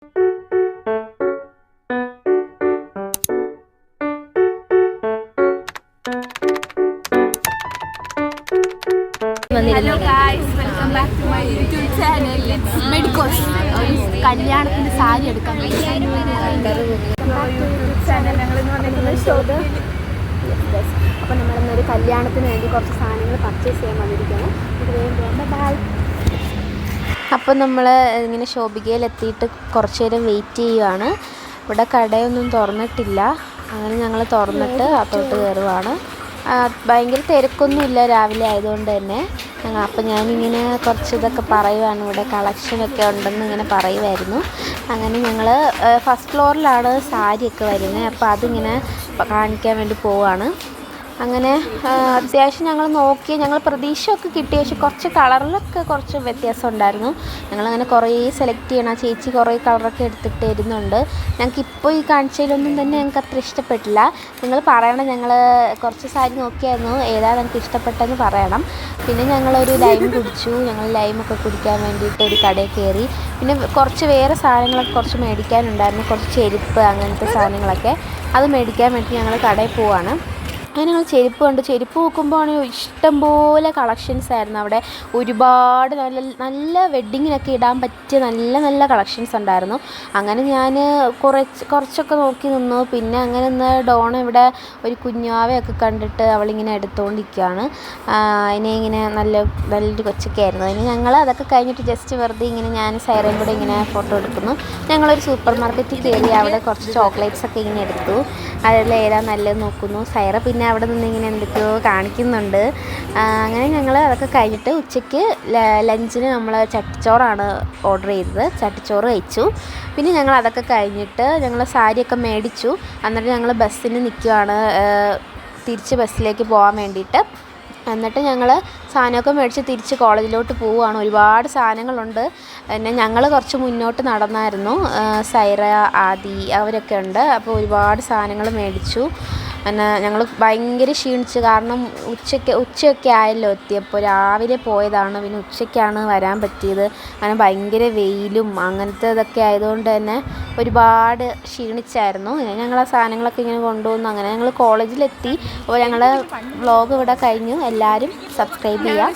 Hello guys, welcome back to my YouTube channel. Let's medicos. കല്യാണത്തിന് സാരി എടുക്കാൻ channel ഞങ്ങളെന്ന് പറഞ്ഞിരിക്കുന്നത് shop. അപ്പോൾ നമ്മളിന്നൊരു കല്യാണത്തിന് വേണ്ടി കുറച്ച് സാധനങ്ങൾ പർച്ചേസ് ചെയ്യാൻ വന്നിരിക്കുകയാണ്. ഇത് വേഗം ബൈ. അപ്പോൾ നമ്മൾ ഇങ്ങനെ ശോഭികയിലെത്തിയിട്ട് കുറച്ച് നേരം വെയിറ്റ് ചെയ്യുകയാണ്. ഇവിടെ കടയൊന്നും തുറന്നിട്ടില്ല. അങ്ങനെ ഞങ്ങൾ തുറന്നിട്ട് അകത്തോട്ട് കയറുവാണ്. ഭയങ്കര തിരക്കൊന്നുമില്ല രാവിലെ ആയതുകൊണ്ട് തന്നെ. അപ്പോൾ ഞാനിങ്ങനെ കുറച്ച് ഇതൊക്കെ പറയുവാണ്, ഇവിടെ കളക്ഷനൊക്കെ ഉണ്ടെന്ന് ഇങ്ങനെ പറയുമായിരുന്നു. അങ്ങനെ ഞങ്ങൾ ഫസ്റ്റ് ഫ്ലോറിലാണ് സാരിയൊക്കെ വരുന്നത്. അപ്പോൾ അതിങ്ങനെ കാണിക്കാൻ വേണ്ടി പോവുകയാണ്. അങ്ങനെ അത്യാവശ്യം ഞങ്ങൾ നോക്കി, ഞങ്ങൾ പ്രതീക്ഷയൊക്കെ കിട്ടി. പക്ഷെ കുറച്ച് കളറിലൊക്കെ കുറച്ച് വ്യത്യാസം ഉണ്ടായിരുന്നു. ഞങ്ങളങ്ങനെ കുറേ സെലക്ട് ചെയ്യണം. ചേച്ചി കുറേ കളറൊക്കെ എടുത്തിട്ട് വരുന്നുണ്ട്. ഞങ്ങൾക്ക് ഇപ്പോൾ ഈ കാഴ്ചയിലൊന്നും തന്നെ ഞങ്ങൾക്ക് അത്ര ഇഷ്ടപ്പെട്ടില്ല. നിങ്ങൾ പറയണം, ഞങ്ങൾ കുറച്ച് സാരി നോക്കിയായിരുന്നു, ഏതാ ഞങ്ങൾക്ക് ഇഷ്ടപ്പെട്ടതെന്ന് പറയണം. പിന്നെ ഞങ്ങളൊരു ലൈം കുടിച്ചു. ഞങ്ങൾ ലൈമൊക്കെ കുടിക്കാൻ വേണ്ടിയിട്ട് ഒരു കടയിൽ കയറി. പിന്നെ കുറച്ച് വേറെ സാധനങ്ങളൊക്കെ കുറച്ച് മേടിക്കാനുണ്ടായിരുന്നു. കുറച്ച് ചെരുപ്പ് അങ്ങനത്തെ സാധനങ്ങളൊക്കെ, അത് മേടിക്കാൻ വേണ്ടി ഞങ്ങൾ കടയിൽ പോവാണ്. അങ്ങനെ ഞങ്ങൾ ചെരുപ്പ് കണ്ടു. ചെരുപ്പ് നോക്കുമ്പോൾ ഇഷ്ടംപോലെ കളക്ഷൻസ് ആയിരുന്നു അവിടെ. ഒരുപാട് നല്ല വെഡ്ഡിങ്ങിനൊക്കെ ഇടാൻ പറ്റിയ നല്ല കളക്ഷൻസ് ഉണ്ടായിരുന്നു. അങ്ങനെ ഞാൻ കുറച്ചൊക്കെ നോക്കി നിന്നു. പിന്നെ അങ്ങനെ നിന്ന് ഡോണ ഇവിടെ ഒരു കുഞ്ഞാവയൊക്കെ കണ്ടിട്ട് അവളിങ്ങനെ എടുത്തുകൊണ്ടിരിക്കുകയാണ്. അതിനെ ഇങ്ങനെ നല്ലൊരു കൊച്ചൊക്കെ ആയിരുന്നു. അതിന് ഞങ്ങൾ അതൊക്കെ കഴിഞ്ഞിട്ട് ജസ്റ്റ് വെറുതെ ഇങ്ങനെ ഞാൻ സൈറയും കൂടെ ഇങ്ങനെ ഫോട്ടോ എടുക്കുന്നു. ഞങ്ങളൊരു സൂപ്പർ മാർക്കറ്റിൽ കയറി അവിടെ കുറച്ച് ചോക്ലേറ്റ്സ് ഒക്കെ ഇങ്ങനെ എടുത്തു. അതിൽ ഏതാ നല്ലത് നോക്കുന്നു. സൈറ പിന്നെ അവിടെ നിന്ന് ഇങ്ങനെ എന്തൊക്കെയോ കാണിക്കുന്നുണ്ട്. അങ്ങനെ ഞങ്ങൾ അതൊക്കെ കഴിഞ്ഞിട്ട് ഉച്ചയ്ക്ക് ലഞ്ചിന് നമ്മൾ ചട്ടിച്ചോറാണ് ഓർഡർ ചെയ്തത്. ചട്ടിച്ചോറ് കഴിച്ചു. പിന്നെ ഞങ്ങൾ അതൊക്കെ കഴിഞ്ഞിട്ട് ഞങ്ങൾ സാരിയൊക്കെ മേടിച്ചു. എന്നിട്ട് ഞങ്ങൾ ബസ്സിന് നിൽക്കുകയാണ്, തിരിച്ച് ബസ്സിലേക്ക് പോകാൻ വേണ്ടിയിട്ട്. എന്നിട്ട് ഞങ്ങൾ സാധനമൊക്കെ മേടിച്ച് തിരിച്ച് കോളേജിലോട്ട് പോവുകയാണ്. ഒരുപാട് സാധനങ്ങളുണ്ട്. പിന്നെ ഞങ്ങൾ കുറച്ച് മുന്നോട്ട് നടന്നായിരുന്നു. സൈറ, ആദി അവരൊക്കെ ഉണ്ട്. അപ്പോൾ ഒരുപാട് സാധനങ്ങൾ മേടിച്ചു. പിന്നെ ഞങ്ങൾ ഭയങ്കര ക്ഷീണിച്ചു. കാരണം ഉച്ചയൊക്കെ ആയല്ലോ എത്തിയപ്പോൾ. രാവിലെ പോയതാണ്, പിന്നെ ഉച്ചയ്ക്കാണ് വരാൻ പറ്റിയത്. അങ്ങനെ ഭയങ്കര വെയിലും അങ്ങനത്തെ ഇതൊക്കെ ആയതുകൊണ്ട് തന്നെ ഒരുപാട് ക്ഷീണിച്ചായിരുന്നു. ഞങ്ങൾ ആ സാധനങ്ങളൊക്കെ ഇങ്ങനെ കൊണ്ടുവന്നു. അങ്ങനെ ഞങ്ങൾ കോളേജിലെത്തി. അപ്പോൾ ഞങ്ങൾ വ്ളോഗ് ഇവിടെ കഴിഞ്ഞു. എല്ലാവരും സബ്സ്ക്രൈബ് ചെയ്യുക.